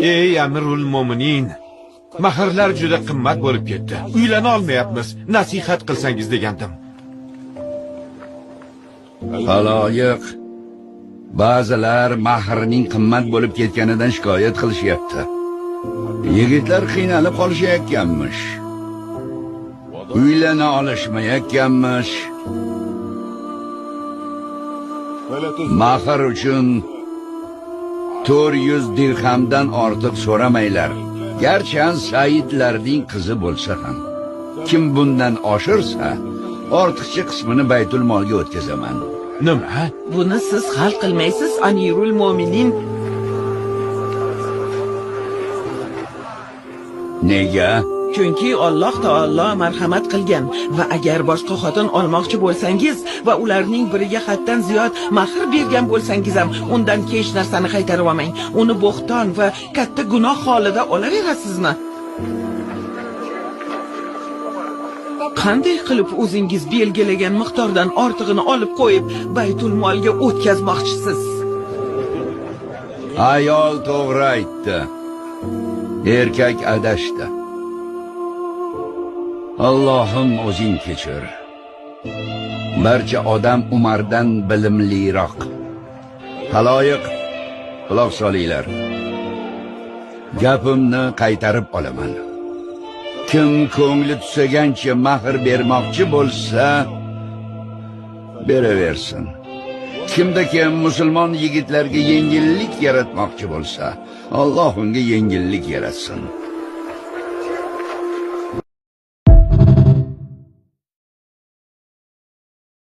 Ey Amirul Mo'minin, mahrlar juda qimmat bo'lib ketdi. Uylana olmayapmiz. Nasihat qilsangiz degandim. Haloyiq, ba'zilar mahrning qimmat bo'lib ketganidan shikoyat qilishyapti. Yigitlar qiynalib qolishayotganmish. Uylana olishmayotganmish. Mahr uchun 400 dirhamdan ortiq so'ramanglar. Garchi Saidlarning qizi bo'lsa ham. Kim bundan oshirsa, ortiqcha qismini baytul molga o'tkazaman. Nima? Buni siz hal qilmaysiz, Amirul Mo'minin. Nega? Chunki Alloh taolo marhamat qilgan va agar boshqa xotin olmoqchi bo'lsangiz va ularning biriga haddan ziyod mahr bergan bo'lsangiz ham undan hech narsani qaytarib olmang. Uni bo'xton va katta gunoh holida olaverasizmi? Qanday qilib o'zingiz belgilagan miqdordan ortig'ini olib qo'yib, baytul molga o'tkazmoqchisiz? Ayol to'g'ri aytdi. Erkak adashdi. Allohim o'zing kechir. Barcha odam Umardan bilimliroq. Haloyiq, quloq solinglar. Gapimni qaytarib olaman. Kim ko'ngli tusagancha mahr bermoqchi bo'lsa, beraversin. Kimda kim musulmon yigitlarga yengillik yaratmoqchi bo'lsa, Alloh unga yengillik yaratsin.